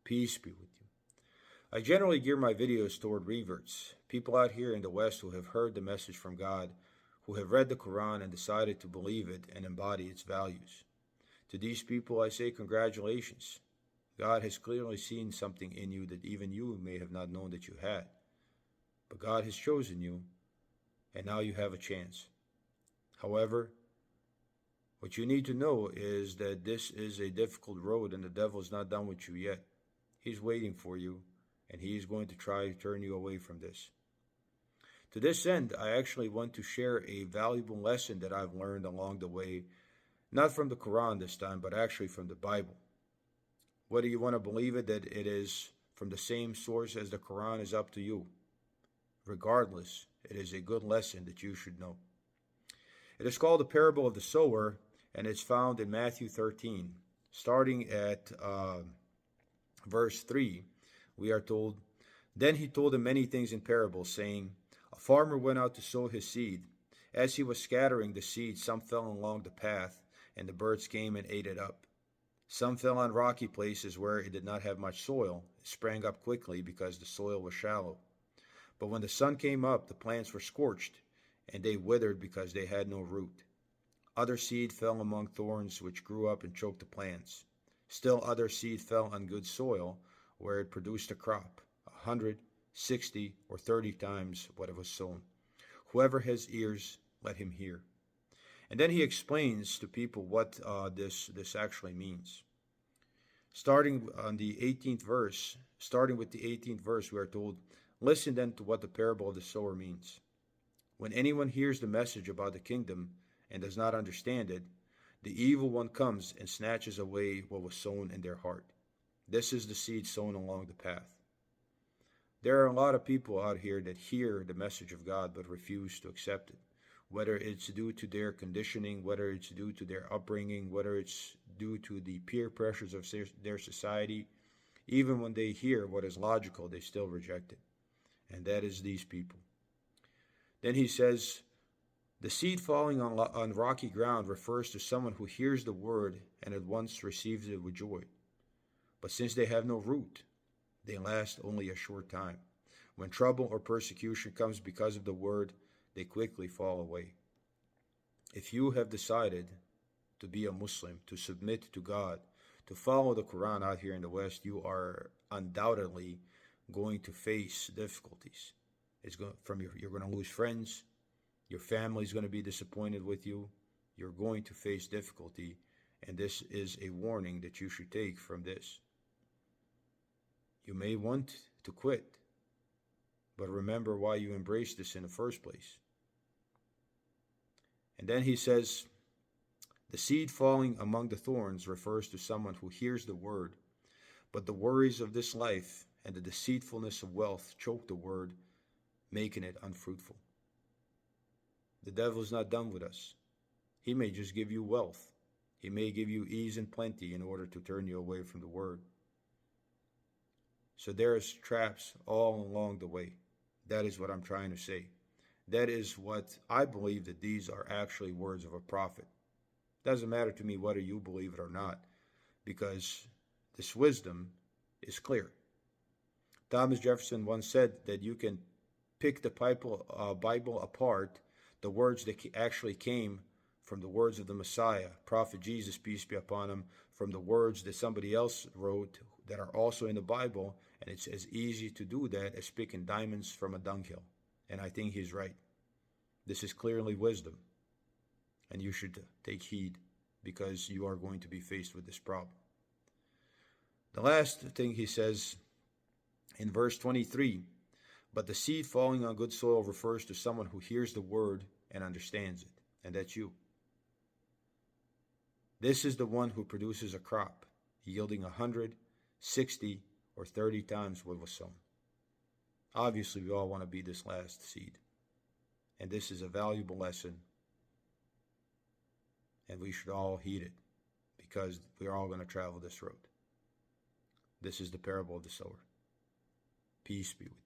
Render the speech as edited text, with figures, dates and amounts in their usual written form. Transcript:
Peace be with you. I generally gear my videos toward reverts, people out here in the West who have heard the message from God, who have read the Quran and decided to believe it and embody its values. To these people, I say congratulations. God has clearly seen something in you that even you may have not known that you had. But God has chosen you, and now you have a chance. However, what you need to know is that this is a difficult road and the devil is not done with you yet. He's waiting for you, and he is going to try to turn you away from this. To this end, I actually want to share a valuable lesson that I've learned along the way, not from the Quran this time, but actually from the Bible. Whether you want to believe it that it is from the same source as the Quran is up to you. Regardless, it is a good lesson that you should know. It is called the parable of the sower, and it's found in Matthew 13. Starting at verse 3, we are told, "Then he told them many things in parables, saying, A farmer went out to sow his seed. As he was scattering the seed, some fell along the path, and the birds came and ate it up. Some fell on rocky places where it did not have much soil. It sprang up quickly because the soil was shallow. But when the sun came up, the plants were scorched, and they withered because they had no root. Other seed fell among thorns, which grew up and choked the plants. Still other seed fell on good soil, where it produced a crop, 100, 60, or 30 times what it was sown. Whoever has ears, let him hear." And then he explains to people what this actually means. Starting with the 18th verse, we are told, "Listen then to what the parable of the sower means. When anyone hears the message about the kingdom and does not understand it, the evil one comes and snatches away what was sown in their heart. This is the seed sown along the path." There are a lot of people out here that hear the message of God but refuse to accept it. Whether it's due to their conditioning, whether it's due to their upbringing, whether it's due to the peer pressures of their society, even when they hear what is logical, they still reject it. And that is these people. Then he says, "The seed falling on rocky ground refers to someone who hears the word and at once receives it with joy. But since they have no root, they last only a short time. When trouble or persecution comes because of the word, they quickly fall away." If you have decided to be a Muslim, to submit to God, to follow the Quran out here in the West, you are undoubtedly going to face difficulties. You're going to lose friends. Your family is going to be disappointed with you. You're going to face difficulty, and this is a warning that you should take from this. You may want to quit, but remember why you embraced this in the first place. And then he says, "The seed falling among the thorns refers to someone who hears the word, but the worries of this life and the deceitfulness of wealth choke the word, making it unfruitful." The devil is not done with us. He may just give you wealth. He may give you ease and plenty in order to turn you away from the word. So there's traps all along the way. That is what I'm trying to say. That is what I believe, that these are actually words of a prophet. Doesn't matter to me whether you believe it or not, because this wisdom is clear. Thomas Jefferson once said that you can pick the Bible apart, the words that actually came from the words of the Messiah, Prophet Jesus, peace be upon him, from the words that somebody else wrote that are also in the Bible, and it's as easy to do that as picking diamonds from a dunghill. And I think he's right. This is clearly wisdom, and you should take heed, because you are going to be faced with this problem. The last thing he says in verse 23, "But the seed falling on good soil refers to someone who hears the word and understands it," and that's you. This is the one who produces a crop, yielding 100, 60, or 30 times what was sown. Obviously, we all want to be this last seed. And this is a valuable lesson, and we should all heed it, because we're all going to travel this road. This is the parable of the sower. Peace be with you.